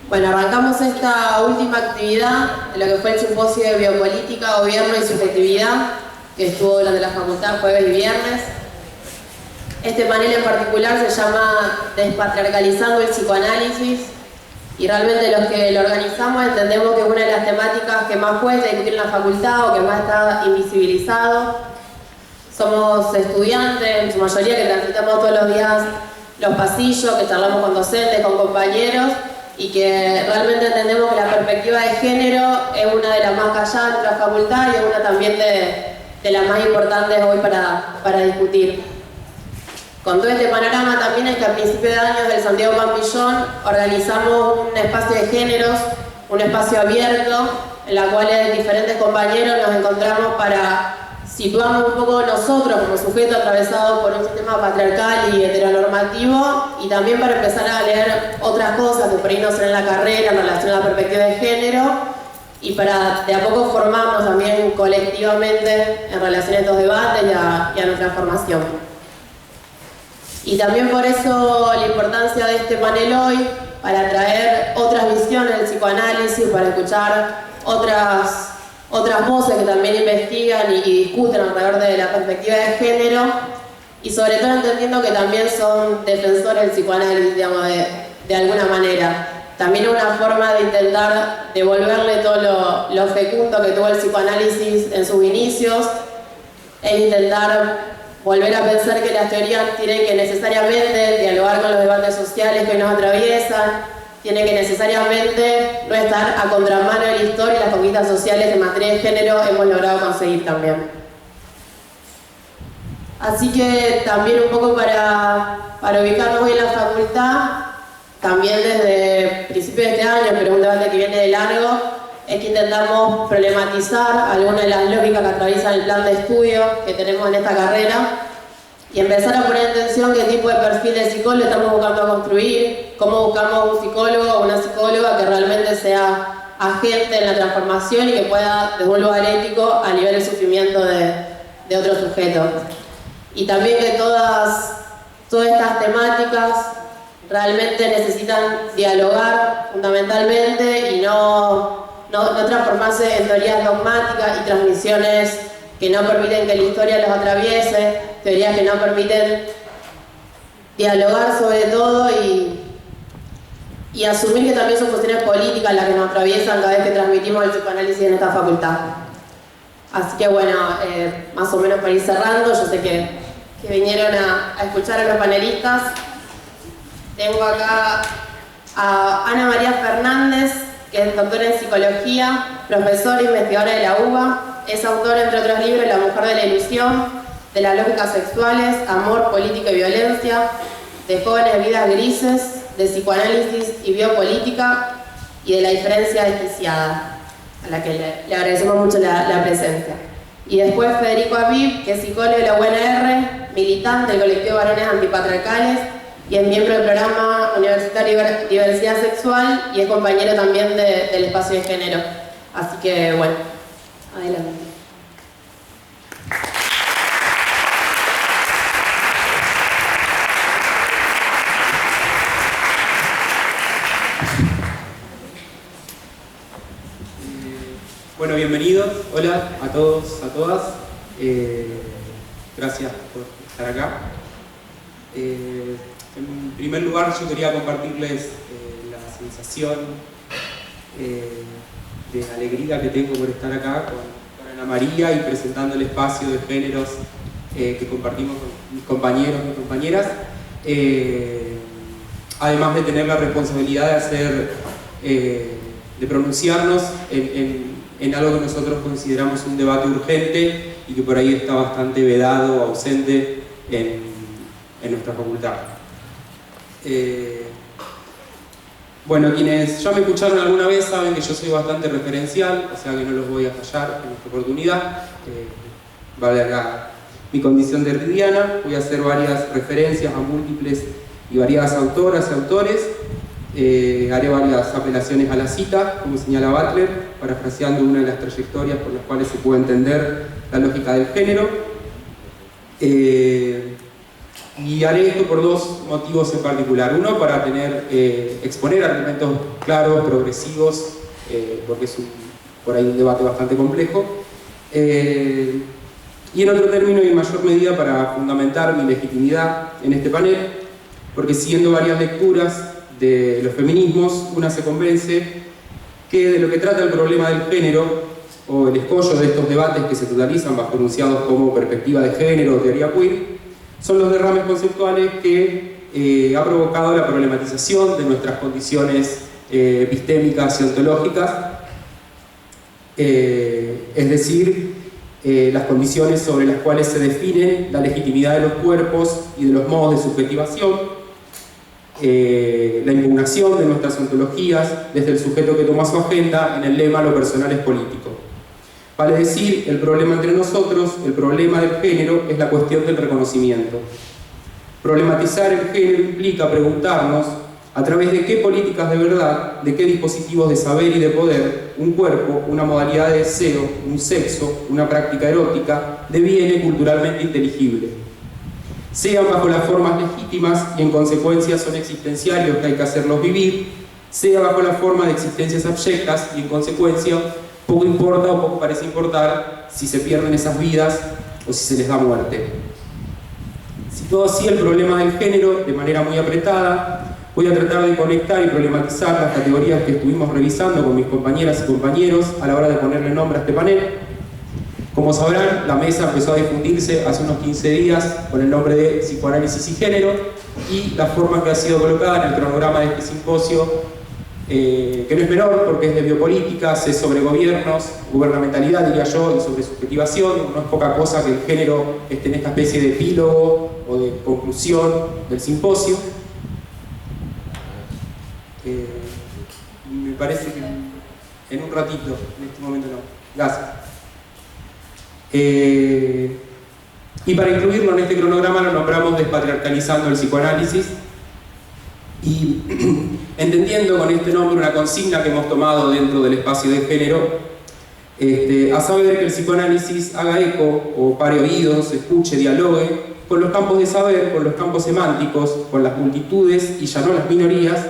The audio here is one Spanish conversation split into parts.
Bueno, arrancamos esta última actividad de lo que fue el simposio de biopolítica, gobierno y subjetividad, que estuvo durante la facultad jueves y viernes. Este panel en particular se llama Despatriarcalizando el psicoanálisis, y realmente los que lo organizamos entendemos que es una de las temáticas que más cuesta discutir en la facultad o que más está invisibilizado. Somos estudiantes, en su mayoría, que transitamos todos los días los pasillos, que charlamos con docentes, con compañeros, y que realmente entendemos que la perspectiva de género es una de las más calladas de la facultad y es una también de las más importantes hoy para discutir. Con todo este panorama también es que a principios de año del Santiago Pampillón organizamos un espacio de géneros, un espacio abierto, en la cual diferentes compañeros nos encontramos para situarnos un poco nosotros como sujetos atravesados por un sistema patriarcal y heteronormativo, y también para empezar a leer otras cosas que por ahí no son en la carrera en relación a la perspectiva de género, y para de a poco formarnos también colectivamente en relación a estos debates y a nuestra formación. Y también por eso la importancia de este panel hoy, para traer otras visiones del psicoanálisis, para escuchar otras voces que también investigan y discuten alrededor de la perspectiva de género, y sobre todo entendiendo que también son defensores del psicoanálisis, digamos, de alguna manera. También una forma de intentar devolverle todo lo fecundo que tuvo el psicoanálisis en sus inicios, es intentar volver a pensar que las teorías tienen que necesariamente dialogar con los debates sociales que hoy nos atraviesan, tienen que necesariamente no estar a contramano de la historia y las conquistas sociales que en materia de género hemos logrado conseguir también. Así que también un poco para ubicarnos hoy en la facultad, también desde principios de este año, pero es un debate que viene de largo, es que intentamos problematizar algunas de las lógicas que atraviesan el plan de estudio que tenemos en esta carrera y empezar a poner en tensión qué tipo de perfil de psicólogo estamos buscando a construir, cómo buscamos un psicólogo o una psicóloga que realmente sea agente en la transformación y que pueda, desde un lugar ético, aliviar el sufrimiento de otros sujetos. Y también que todas estas temáticas realmente necesitan dialogar fundamentalmente y no transformarse en teorías dogmáticas y transmisiones que no permiten que la historia los atraviese, teorías que no permiten dialogar sobre todo y asumir que también son cuestiones políticas las que nos atraviesan cada vez que transmitimos el psicoanálisis en esta facultad. Así que bueno, más o menos para ir cerrando, yo sé que vinieron a escuchar a los panelistas. Tengo acá a Ana María Fernández, que es doctora en psicología, profesora e investigadora de la UBA. Es autora, entre otros libros, La mujer de la ilusión, de las lógicas sexuales, Amor, política y violencia, de Jóvenes vidas grises, de psicoanálisis y biopolítica, y de La diferencia desquiciada, a la que le agradecemos mucho la presencia. Y después Federico Aviv, que es psicólogo de la UNR, militante del colectivo Varones Antipatriarcales, y es miembro del programa universitario Diversidad Sexual y es compañero también del espacio de género. Así que bueno, adelante. Bueno, bienvenidos. Hola a todos, a todas. Gracias por estar acá. En primer lugar, yo quería compartirles la sensación de alegría que tengo por estar acá con Ana María y presentando el espacio de géneros que compartimos con mis compañeros y compañeras. Además de tener la responsabilidad de pronunciarnos en algo que nosotros consideramos un debate urgente y que por ahí está bastante vedado o ausente en nuestra facultad. Bueno, quienes ya me escucharon alguna vez saben que yo soy bastante referencial, o sea que no los voy a fallar en esta oportunidad. Vale acá mi condición de herdiana, voy a hacer varias referencias a múltiples y variadas autoras y autores. Haré varias apelaciones a la cita, como señala Butler, parafraseando una de las trayectorias por las cuales se puede entender la lógica del género. Y haré esto por dos motivos en particular. Uno, para exponer argumentos claros, progresivos, porque es por ahí un debate bastante complejo. Y en otro término y en mayor medida para fundamentar mi legitimidad en este panel, porque siguiendo varias lecturas de los feminismos, una se convence que de lo que trata el problema del género, o el escollo de estos debates que se totalizan bajo enunciados como perspectiva de género o teoría queer, son los derrames conceptuales que ha provocado la problematización de nuestras condiciones epistémicas y ontológicas, es decir, las condiciones sobre las cuales se define la legitimidad de los cuerpos y de los modos de subjetivación, la impugnación de nuestras ontologías desde el sujeto que toma su agenda en el lema "lo personal es político". Vale decir, el problema entre nosotros, el problema del género, es la cuestión del reconocimiento. Problematizar el género implica preguntarnos a través de qué políticas de verdad, de qué dispositivos de saber y de poder, un cuerpo, una modalidad de deseo, un sexo, una práctica erótica, deviene culturalmente inteligible. Sean bajo las formas legítimas y en consecuencia son existenciarios que hay que hacerlos vivir, sea bajo la forma de existencias abyectas y en consecuencia poco importa o poco parece importar si se pierden esas vidas o si se les da muerte. Situado así el problema del género de manera muy apretada, voy a tratar de conectar y problematizar las categorías que estuvimos revisando con mis compañeras y compañeros a la hora de ponerle nombre a este panel. Como sabrán, la mesa empezó a difundirse hace unos 15 días con el nombre de Psicoanálisis y Género, y la forma que ha sido colocada en el cronograma de este simposio, que no es menor porque es de biopolíticas, es sobre gobiernos, gubernamentalidad diría yo, y sobre subjetivación. No es poca cosa que el género esté en esta especie de epílogo o de conclusión del simposio. Me parece que en un ratito, en este momento no. Gracias. Y para incluirlo en este cronograma lo nombramos Despatriarcalizando el psicoanálisis, y entendiendo con este nombre una consigna que hemos tomado dentro del espacio de género, a saber que el psicoanálisis haga eco o pare oídos, escuche, dialogue con los campos de saber, con los campos semánticos, con las multitudes y ya no las minorías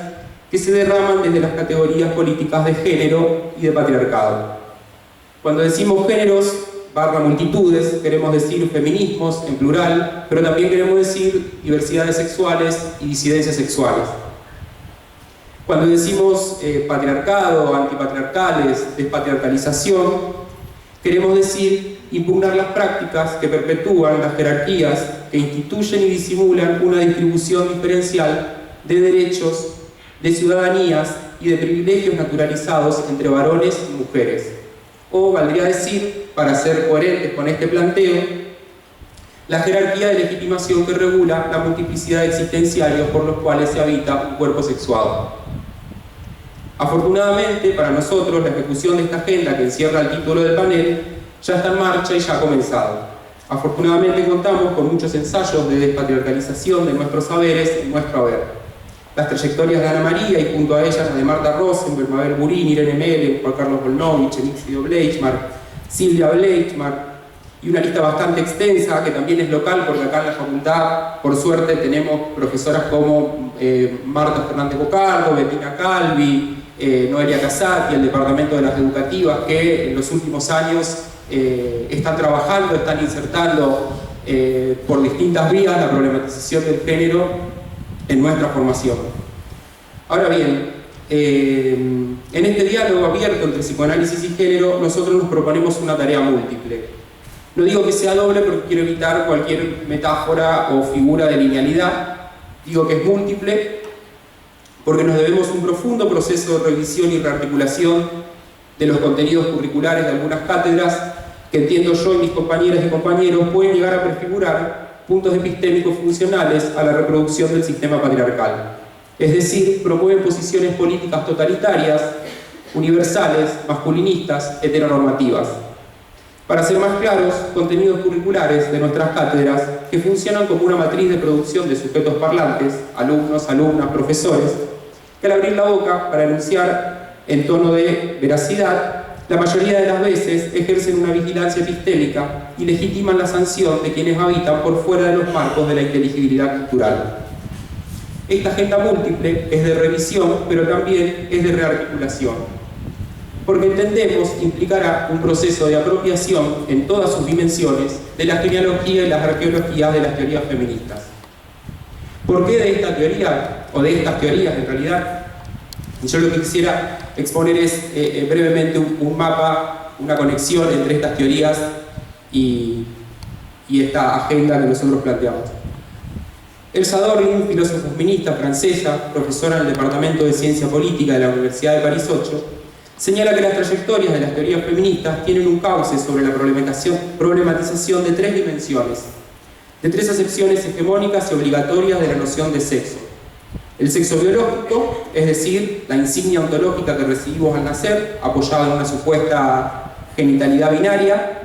que se derraman desde las categorías políticas de género y de patriarcado. Cuando decimos géneros / multitudes, queremos decir feminismos en plural, pero también queremos decir diversidades sexuales y disidencias sexuales. Cuando decimos patriarcado, antipatriarcales, despatriarcalización, queremos decir impugnar las prácticas que perpetúan las jerarquías que instituyen y disimulan una distribución diferencial de derechos, de ciudadanías y de privilegios naturalizados entre varones y mujeres. O valdría decir, para ser coherentes con este planteo, la jerarquía de legitimación que regula la multiplicidad de existenciarios por los cuales se habita un cuerpo sexuado. Afortunadamente para nosotros, la ejecución de esta agenda que encierra el título del panel ya está en marcha y ya ha comenzado. Afortunadamente contamos con muchos ensayos de despatriarcalización de nuestros saberes y nuestro haber. Las trayectorias de Ana María y junto a ellas las de Marta Rosenberg, Mabel Burín, Irene Mele, Juan Carlos Volnovich, Emilio Bleichmark, Silvia Bleichmark, y una lista bastante extensa que también es local porque acá en la facultad, por suerte, tenemos profesoras como Marta Fernández Bocardo, Bettina Calvi, Noelia Casati, el Departamento de las Educativas, que en los últimos años están trabajando, están insertando por distintas vías la problematización del género en nuestra formación. Ahora bien, en este diálogo abierto entre psicoanálisis y género, nosotros nos proponemos una tarea múltiple. No digo que sea doble porque quiero evitar cualquier metáfora o figura de linealidad. Digo que es múltiple porque nos debemos un profundo proceso de revisión y rearticulación de los contenidos curriculares de algunas cátedras que entiendo yo y mis compañeras y compañeros pueden llegar a prefigurar puntos epistémicos funcionales a la reproducción del sistema patriarcal. Es decir, promueven posiciones políticas totalitarias, universales, masculinistas, heteronormativas. Para ser más claros, contenidos curriculares de nuestras cátedras que funcionan como una matriz de producción de sujetos parlantes, alumnos, alumnas, profesores, que al abrir la boca para enunciar en tono de veracidad, la mayoría de las veces ejercen una vigilancia epistémica y legitiman la sanción de quienes habitan por fuera de los marcos de la inteligibilidad cultural. Esta agenda múltiple es de revisión, pero también es de rearticulación, porque entendemos que implicará un proceso de apropiación en todas sus dimensiones de la genealogía y las arqueologías de las teorías feministas. ¿Por qué de esta teoría, o de estas teorías en realidad? Yo lo que quisiera exponer es brevemente un mapa, una conexión entre estas teorías y esta agenda que nosotros planteamos. Elsa Dorling, filósofa feminista francesa, profesora en el Departamento de Ciencia Política de la Universidad de París 8, señala que las trayectorias de las teorías feministas tienen un cauce sobre la problematización de tres dimensiones, de tres acepciones hegemónicas y obligatorias de la noción de sexo. El sexo biológico, es decir, la insignia ontológica que recibimos al nacer, apoyada en una supuesta genitalidad binaria.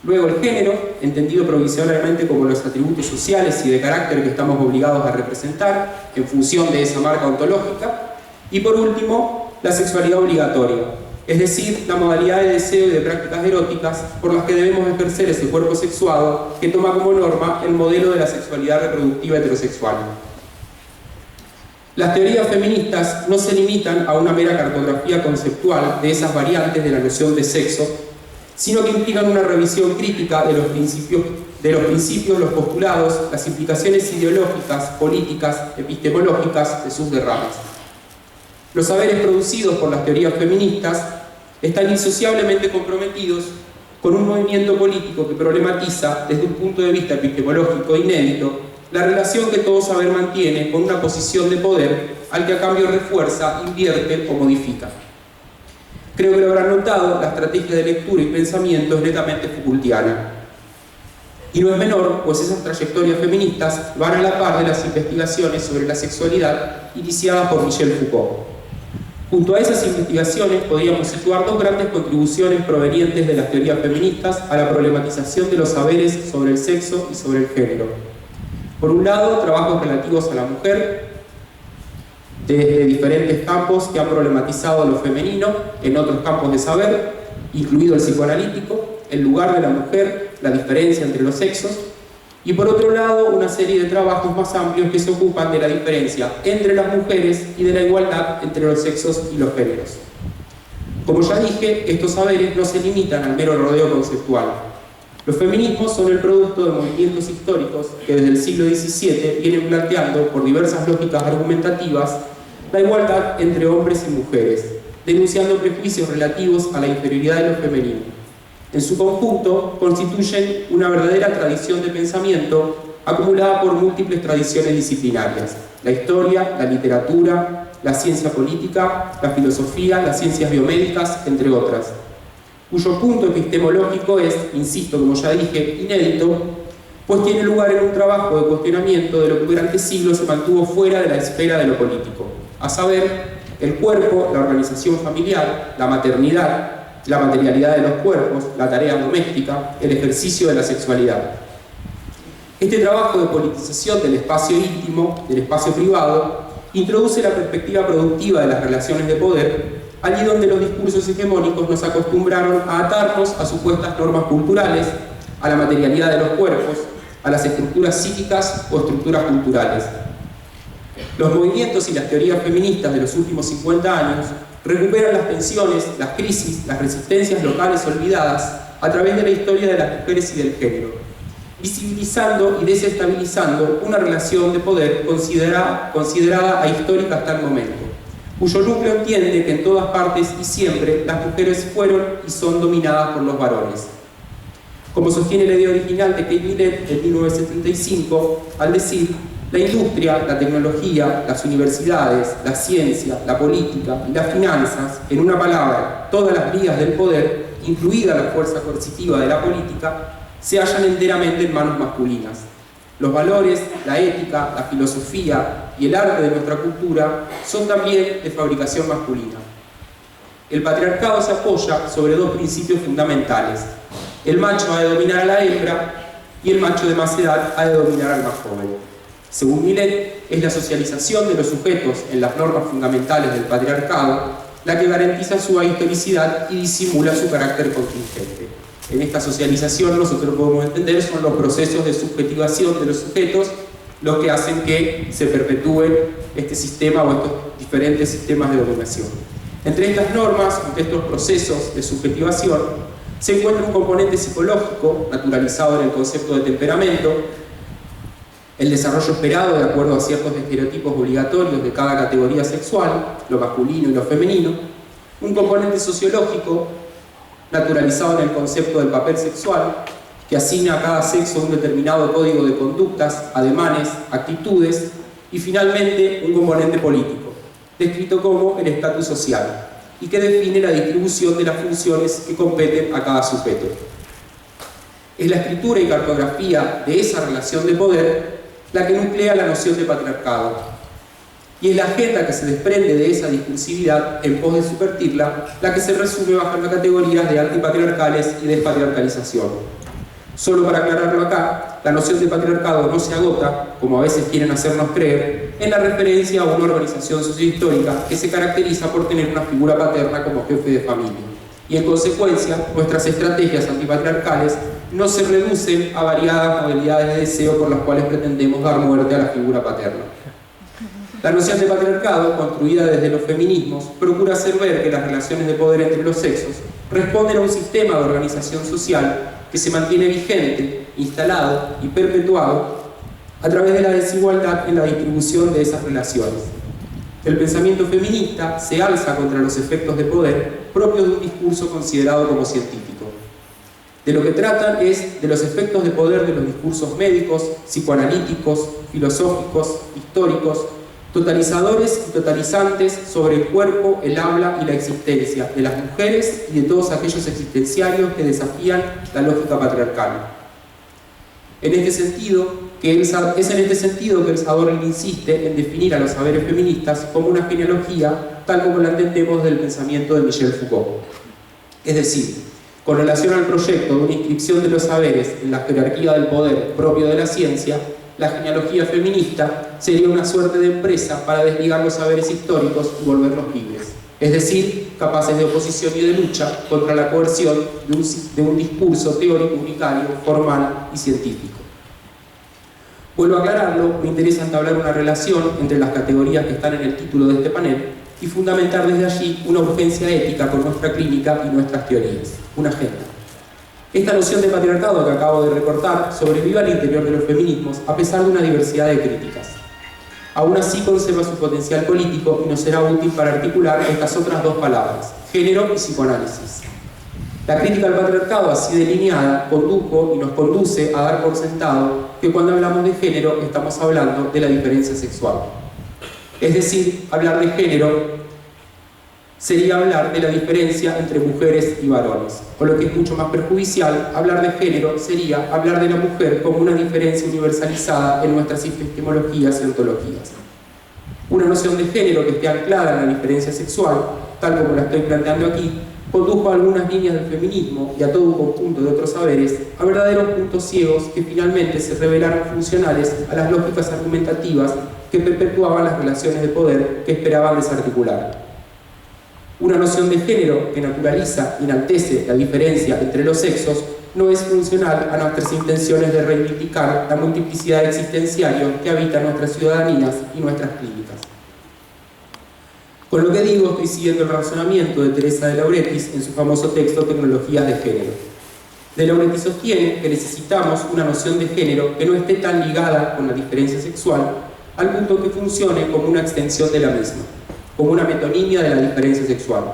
Luego el género, entendido provisionalmente como los atributos sociales y de carácter que estamos obligados a representar en función de esa marca ontológica. Y por último, la sexualidad obligatoria, es decir, la modalidad de deseo y de prácticas eróticas por las que debemos ejercer ese cuerpo sexuado que toma como norma el modelo de la sexualidad reproductiva heterosexual. Las teorías feministas no se limitan a una mera cartografía conceptual de esas variantes de la noción de sexo, sino que implican una revisión crítica de los principios, los postulados, las implicaciones ideológicas, políticas, epistemológicas de sus derrames. Los saberes producidos por las teorías feministas están insociablemente comprometidos con un movimiento político que problematiza, desde un punto de vista epistemológico inédito, la relación que todo saber mantiene con una posición de poder al que a cambio refuerza, invierte o modifica. Creo que lo habrán notado, la estrategia de lectura y pensamiento es netamente Foucaultiana. Y no es menor, pues esas trayectorias feministas van a la par de las investigaciones sobre la sexualidad iniciadas por Michel Foucault. Junto a esas investigaciones podríamos situar dos grandes contribuciones provenientes de las teorías feministas a la problematización de los saberes sobre el sexo y sobre el género. Por un lado, trabajos relativos a la mujer, desde diferentes campos que han problematizado lo femenino en otros campos de saber, incluido el psicoanalítico, el lugar de la mujer, la diferencia entre los sexos, y por otro lado, una serie de trabajos más amplios que se ocupan de la diferencia entre las mujeres y de la igualdad entre los sexos y los géneros. Como ya dije, estos saberes no se limitan al mero rodeo conceptual. Los feminismos son el producto de movimientos históricos que desde el siglo XVII vienen planteando, por diversas lógicas argumentativas, la igualdad entre hombres y mujeres, denunciando prejuicios relativos a la inferioridad de lo femenino. En su conjunto, constituyen una verdadera tradición de pensamiento acumulada por múltiples tradiciones disciplinarias: la historia, la literatura, la ciencia política, la filosofía, las ciencias biomédicas, entre otras, cuyo punto epistemológico es, insisto, como ya dije, inédito, pues tiene lugar en un trabajo de cuestionamiento de lo que durante siglos se mantuvo fuera de la esfera de lo político, a saber, el cuerpo, la organización familiar, la maternidad, la materialidad de los cuerpos, la tarea doméstica, el ejercicio de la sexualidad. Este trabajo de politización del espacio íntimo, del espacio privado, introduce la perspectiva productiva de las relaciones de poder, allí donde los discursos hegemónicos nos acostumbraron a atarnos a supuestas normas culturales, a la materialidad de los cuerpos, a las estructuras psíquicas o estructuras culturales. Los movimientos y las teorías feministas de los últimos 50 años recuperan las tensiones, las crisis, las resistencias locales olvidadas a través de la historia de las mujeres y del género, visibilizando y desestabilizando una relación de poder considerada ahistórica hasta el momento, cuyo núcleo entiende que en todas partes y siempre las mujeres fueron y son dominadas por los varones. Como sostiene la idea original de Kate Millett en 1975, al decir: la industria, la tecnología, las universidades, la ciencia, la política y las finanzas, en una palabra, todas las vías del poder, incluida la fuerza coercitiva de la política, se hallan enteramente en manos masculinas. Los valores, la ética, la filosofía y el arte de nuestra cultura son también de fabricación masculina. El patriarcado se apoya sobre dos principios fundamentales: el macho ha de dominar a la hembra y el macho de más edad ha de dominar al más joven. Según Millett, es la socialización de los sujetos en las normas fundamentales del patriarcado la que garantiza su ahistoricidad y disimula su carácter contingente. En esta socialización nosotros podemos entender son los procesos de subjetivación de los sujetos los que hacen que se perpetúen este sistema o estos diferentes sistemas de dominación. Entre estas normas, entre estos procesos de subjetivación, se encuentra un componente psicológico naturalizado en el concepto de temperamento, el desarrollo esperado de acuerdo a ciertos estereotipos obligatorios de cada categoría sexual, lo masculino y lo femenino, un componente sociológico naturalizado en el concepto del papel sexual, que asigna a cada sexo un determinado código de conductas, ademanes, actitudes, y finalmente un componente político, descrito como el estatus social, y que define la distribución de las funciones que competen a cada sujeto. Es la escritura y cartografía de esa relación de poder la que nuclea la noción de patriarcado, y es la agenda que se desprende de esa discursividad en pos de subvertirla la que se resume bajo las categorías de antipatriarcales y despatriarcalización. Solo para aclararlo acá, la noción de patriarcado no se agota, como a veces quieren hacernos creer, en la referencia a una organización sociohistórica que se caracteriza por tener una figura paterna como jefe de familia. Y en consecuencia, nuestras estrategias antipatriarcales no se reducen a variadas modalidades de deseo por las cuales pretendemos dar muerte a la figura paterna. La noción de patriarcado, construida desde los feminismos, procura hacer ver que las relaciones de poder entre los sexos responden a un sistema de organización social que se mantiene vigente, instalado y perpetuado a través de la desigualdad en la distribución de esas relaciones. El pensamiento feminista se alza contra los efectos de poder propios de un discurso considerado como científico. De lo que tratan es de los efectos de poder de los discursos médicos, psicoanalíticos, filosóficos, históricos, totalizadores y totalizantes sobre el cuerpo, el habla y la existencia de las mujeres y de todos aquellos existenciarios que desafían la lógica patriarcal. Es en este sentido que el Sadornil insiste en definir a los saberes feministas como una genealogía tal como la entendemos del pensamiento de Michel Foucault. Es decir, con relación al proyecto de una inscripción de los saberes en la jerarquía del poder propio de la ciencia, la genealogía feminista sería una suerte de empresa para desligar los saberes históricos y volverlos libres, es decir, capaces de oposición y de lucha contra la coerción de un discurso teórico unitario, formal y científico. Vuelvo a aclararlo, me interesa entablar una relación entre las categorías que están en el título de este panel y fundamentar desde allí una urgencia ética con nuestra clínica y nuestras teorías, una agenda. Esta noción de patriarcado que acabo de recortar sobrevive al interior de los feminismos a pesar de una diversidad de críticas. Aún así conserva su potencial político y nos será útil para articular estas otras dos palabras, género y psicoanálisis. La crítica al patriarcado así delineada condujo y nos conduce a dar por sentado que cuando hablamos de género estamos hablando de la diferencia sexual. Es decir, hablar de género sería hablar de la diferencia entre mujeres y varones, o lo que es mucho más perjudicial, hablar de género sería hablar de la mujer como una diferencia universalizada en nuestras epistemologías y ontologías. Una noción de género que esté anclada en la diferencia sexual, tal como la estoy planteando aquí, condujo a algunas líneas del feminismo y a todo un conjunto de otros saberes a verdaderos puntos ciegos que finalmente se revelaron funcionales a las lógicas argumentativas que perpetuaban las relaciones de poder que esperaban desarticular. Una noción de género que naturaliza y enaltece la diferencia entre los sexos no es funcional a nuestras intenciones de reivindicar la multiplicidad existenciaria que habita nuestras ciudadanías y nuestras clínicas. Con lo que digo, estoy siguiendo el razonamiento de Teresa de Lauretis en su famoso texto Tecnologías de Género. De Lauretis sostiene que necesitamos una noción de género que no esté tan ligada con la diferencia sexual, al punto que funcione como una extensión de la misma, como una metonimia de la diferencia sexual.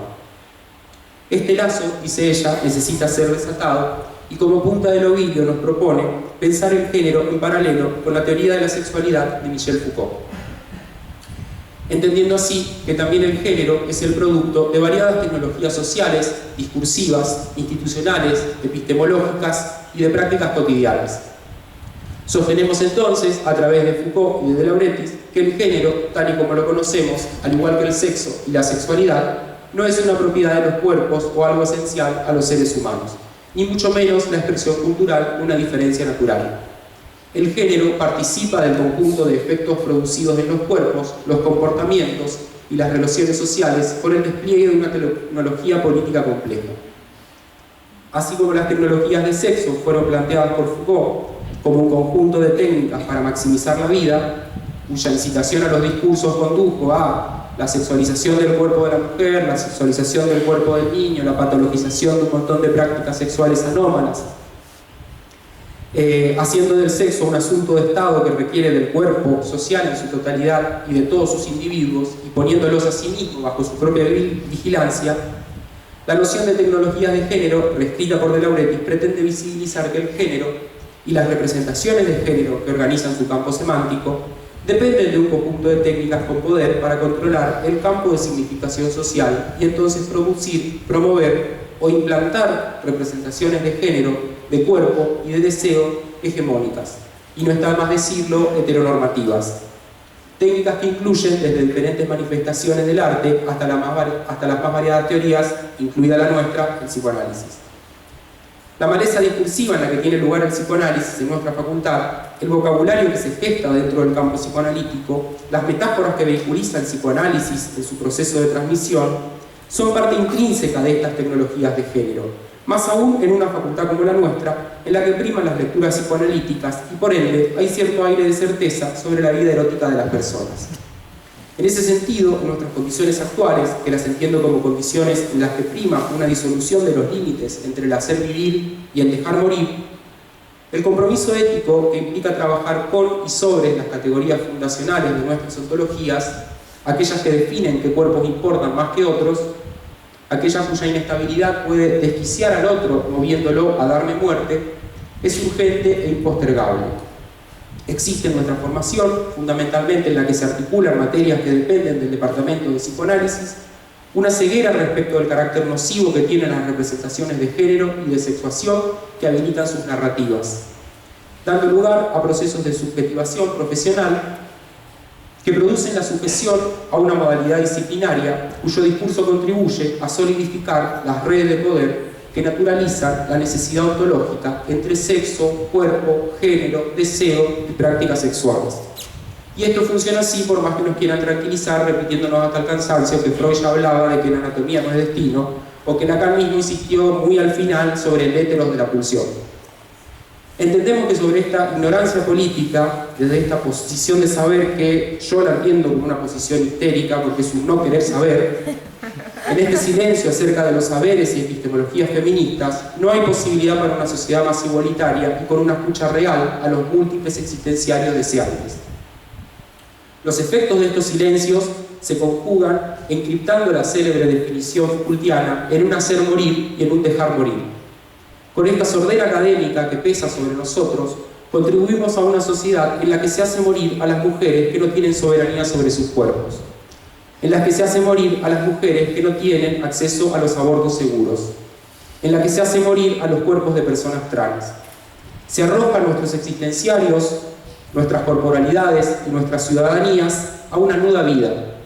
Este lazo, dice ella, necesita ser desatado y como punta del ovillo nos propone pensar el género en paralelo con la teoría de la sexualidad de Michel Foucault. Entendiendo así que también el género es el producto de variadas tecnologías sociales, discursivas, institucionales, epistemológicas y de prácticas cotidianas. Sostenemos entonces, a través de Foucault y de Lauretis, que el género, tal y como lo conocemos, al igual que el sexo y la sexualidad, no es una propiedad de los cuerpos o algo esencial a los seres humanos, ni mucho menos la expresión cultural de una diferencia natural. el género participa del conjunto de efectos producidos en los cuerpos, los comportamientos y las relaciones sociales por el despliegue de una tecnología política compleja. Así como las tecnologías de sexo fueron planteadas por Foucault como un conjunto de técnicas para maximizar la vida, cuya incitación a los discursos condujo a la sexualización del cuerpo de la mujer, la sexualización del cuerpo del niño, la patologización de un montón de prácticas sexuales anómalas, haciendo del sexo un asunto de Estado que requiere del cuerpo social en su totalidad y de todos sus individuos, y poniéndolos a sí mismos bajo su propia vigilancia, la noción de tecnologías de género, reescrita por De Laurentiis, pretende visibilizar que el género y las representaciones de género que organizan su campo semántico dependen de un conjunto de técnicas con poder para controlar el campo de significación social y entonces producir, promover o implantar representaciones de género, de cuerpo y de deseo hegemónicas, y no está más decirlo, heteronormativas. Técnicas que incluyen desde diferentes manifestaciones del arte hasta las más variadas teorías, incluida la nuestra, el psicoanálisis. La maleza discursiva en la que tiene lugar el psicoanálisis en nuestra facultad, el vocabulario que se gesta dentro del campo psicoanalítico, las metáforas que vehiculiza el psicoanálisis en su proceso de transmisión, son parte intrínseca de estas tecnologías de género, más aún en una facultad como la nuestra, en la que priman las lecturas psicoanalíticas y por ende hay cierto aire de certeza sobre la vida erótica de las personas. En ese sentido, en nuestras condiciones actuales, que las entiendo como condiciones en las que prima una disolución de los límites entre el hacer vivir y el dejar morir, el compromiso ético que implica trabajar con y sobre las categorías fundacionales de nuestras ontologías, aquellas que definen qué cuerpos importan más que otros, aquella cuya inestabilidad puede desquiciar al otro moviéndolo a darme muerte, es urgente e impostergable. Existe en nuestra formación, fundamentalmente en la que se articulan materias que dependen del departamento de psicoanálisis, una ceguera respecto del carácter nocivo que tienen las representaciones de género y de sexuación que habilitan sus narrativas, dando lugar a procesos de subjetivación profesional que producen la sujeción a una modalidad disciplinaria cuyo discurso contribuye a solidificar las redes de poder que naturalizan la necesidad ontológica entre sexo, cuerpo, género, deseo y prácticas sexuales. Y esto funciona así por más que nos quieran tranquilizar repitiéndonos hasta el cansancio que Freud ya hablaba de que la anatomía no es destino, o que Lacan mismo insistió muy al final sobre el éteros de la pulsión. Entendemos que sobre esta ignorancia política, desde esta posición de saber que yo la entiendo como una posición histérica porque es un no querer saber, en este silencio acerca de los saberes y epistemologías feministas, no hay posibilidad para una sociedad más igualitaria y con una escucha real a los múltiples existenciarios deseables. Los efectos de estos silencios se conjugan encriptando la célebre definición Foucaultiana en un hacer morir y en un dejar morir. Con esta sordera académica que pesa sobre nosotros, contribuimos a una sociedad en la que se hace morir a las mujeres que no tienen soberanía sobre sus cuerpos, en la que se hace morir a las mujeres que no tienen acceso a los abortos seguros, en la que se hace morir a los cuerpos de personas trans. Se arrojan nuestros existenciarios, nuestras corporalidades y nuestras ciudadanías a una nuda vida.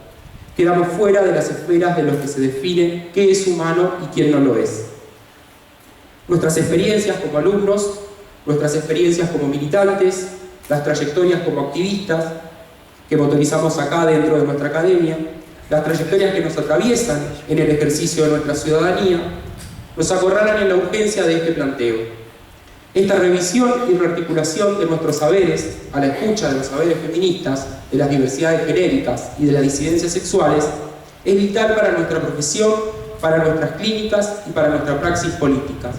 Quedamos fuera de las esferas de los que se define qué es humano y quién no lo es. Nuestras experiencias como alumnos, nuestras experiencias como militantes, las trayectorias como activistas que motorizamos acá dentro de nuestra academia, las trayectorias que nos atraviesan en el ejercicio de nuestra ciudadanía, nos acorralan en la urgencia de este planteo. Esta revisión y rearticulación de nuestros saberes, a la escucha de los saberes feministas, de las diversidades genéricas y de las disidencias sexuales, es vital para nuestra profesión, para nuestras clínicas y para nuestra praxis política.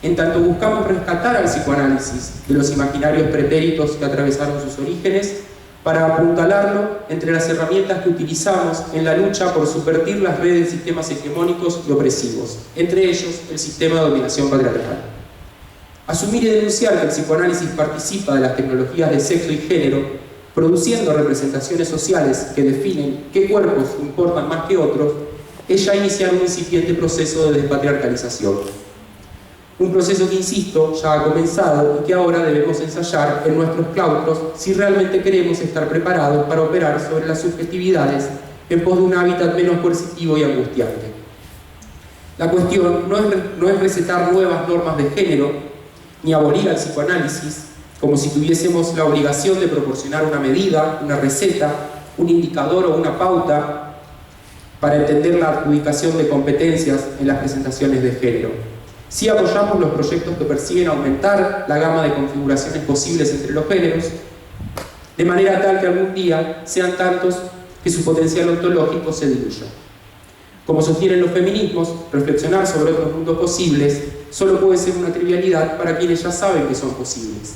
En tanto buscamos rescatar al psicoanálisis de los imaginarios pretéritos que atravesaron sus orígenes, para apuntalarlo entre las herramientas que utilizamos en la lucha por subvertir las redes de sistemas hegemónicos y opresivos, entre ellos el sistema de dominación patriarcal. Asumir y denunciar que el psicoanálisis participa de las tecnologías de sexo y género, produciendo representaciones sociales que definen qué cuerpos importan más que otros, es ya iniciar un incipiente proceso de despatriarcalización. Un proceso que, insisto, ya ha comenzado y que ahora debemos ensayar en nuestros claustros si realmente queremos estar preparados para operar sobre las subjetividades en pos de un hábitat menos coercitivo y angustiante. La cuestión no es recetar nuevas normas de género, ni abolir al psicoanálisis, como si tuviésemos la obligación de proporcionar una medida, una receta, un indicador o una pauta para entender la adjudicación de competencias en las presentaciones de género. Sí apoyamos los proyectos que persiguen aumentar la gama de configuraciones posibles entre los géneros, de manera tal que algún día sean tantos que su potencial ontológico se diluya. Como sostienen los feminismos, reflexionar sobre otros mundos posibles solo puede ser una trivialidad para quienes ya saben que son posibles,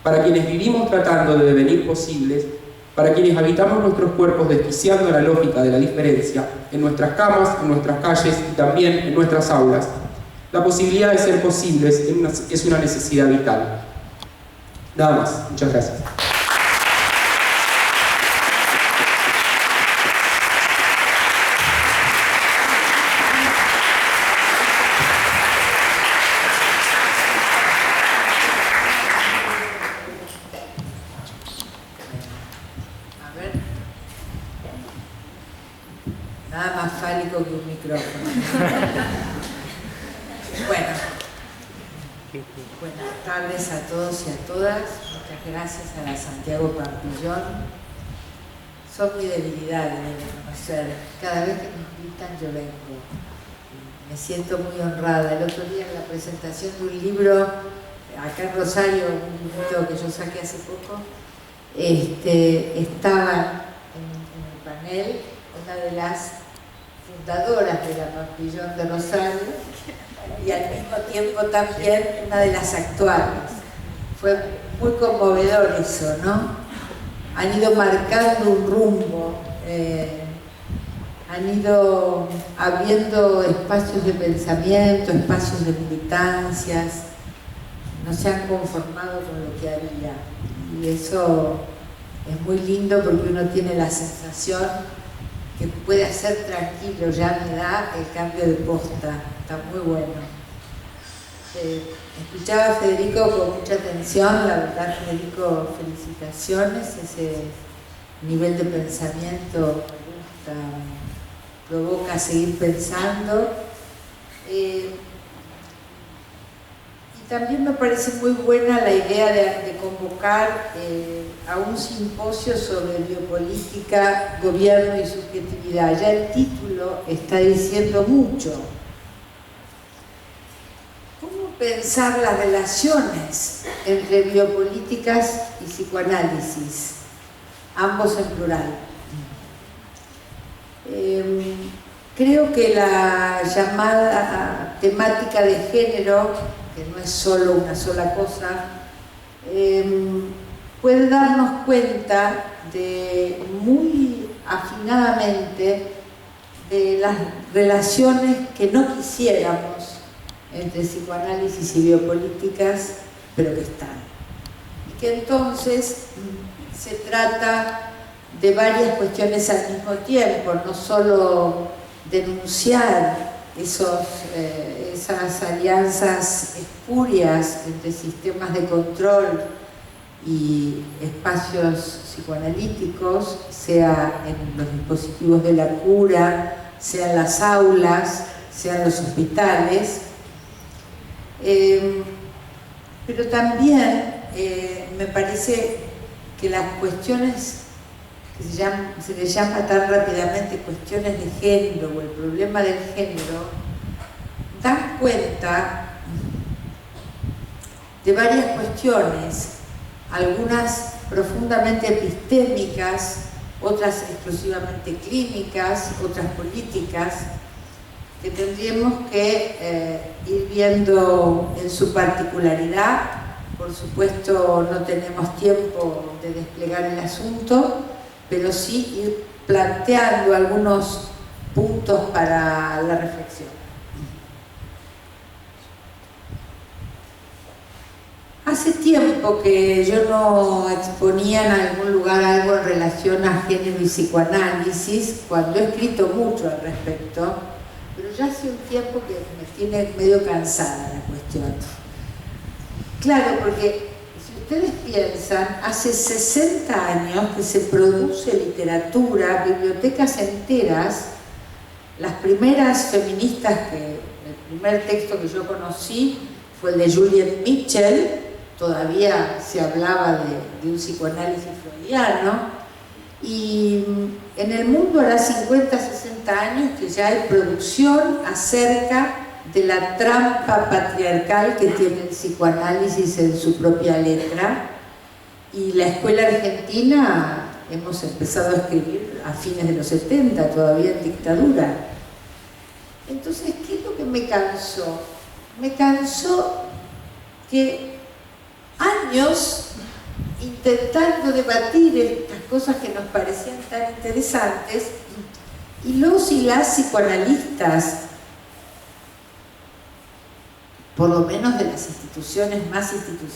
para quienes vivimos tratando de devenir posibles, para quienes habitamos nuestros cuerpos desquiciando la lógica de la diferencia en nuestras camas, en nuestras calles y también en nuestras aulas. La posibilidad de ser posibles es una necesidad vital. Nada más. Muchas gracias. Nada más fálico que un micrófono. Bueno, buenas tardes a todos y a todas. Muchas gracias a la Santiago Pampillón. Son mi debilidad de conocer. Cada vez que me invitan yo vengo. Me siento muy honrada. El otro día en la presentación de un libro, acá en Rosario, un libro que yo saqué hace poco, estaba en el panel una de las fundadoras de la Pampillón de Rosario y al mismo tiempo también una de las actuales. Fue muy conmovedor eso, ¿no? Han ido marcando un rumbo, han ido abriendo espacios de pensamiento, espacios de militancias, no se han conformado con lo que había. Y eso es muy lindo porque uno tiene la sensación que puede hacer tranquilo, ya me da el cambio de posta, está muy bueno. Escuchaba a Federico con mucha atención, la verdad Federico, felicitaciones, ese nivel de pensamiento me gusta, provoca seguir pensando. Y también me parece muy buena la idea de convocar a un simposio sobre biopolítica, gobierno y subjetividad. Ya el título está diciendo mucho. ¿Cómo pensar las relaciones entre biopolíticas y psicoanálisis? Ambos en plural. Creo que la llamada temática de género, que no es solo una sola cosa, puede darnos cuenta de muy afinadamente de las relaciones que no quisiéramos entre psicoanálisis y biopolíticas, pero que están. Y que entonces se trata de varias cuestiones al mismo tiempo, no solo denunciar esas alianzas espurias entre sistemas de control y espacios psicoanalíticos, sea en los dispositivos de la cura, sea en las aulas, sea en los hospitales, pero también me parece que las cuestiones que se les llama tan rápidamente cuestiones de género o el problema del género, dan cuenta de varias cuestiones, algunas profundamente epistémicas, otras exclusivamente clínicas, otras políticas, que tendríamos que ir viendo en su particularidad. Por supuesto, no tenemos tiempo de desplegar el asunto, pero sí ir planteando algunos puntos para la reflexión. Hace tiempo que yo no exponía en algún lugar algo en relación a género y psicoanálisis, cuando he escrito mucho al respecto, pero ya hace un tiempo que me tiene medio cansada la cuestión. Claro, porque si ustedes piensan, hace 60 años que se produce literatura, bibliotecas enteras. Las primeras feministas, el primer texto que yo conocí fue el de Juliet Mitchell, todavía se hablaba de un psicoanálisis freudiano, y en el mundo hará 50, 60 años que ya hay producción acerca de la trampa patriarcal que tiene el psicoanálisis en su propia letra, y la escuela argentina hemos empezado a escribir a fines de los 70, todavía en dictadura. Entonces, ¿qué es lo que me cansó? Me cansó que años intentando debatir estas cosas que nos parecían tan interesantes, y los y las psicoanalistas, por lo menos de las instituciones más institucionales,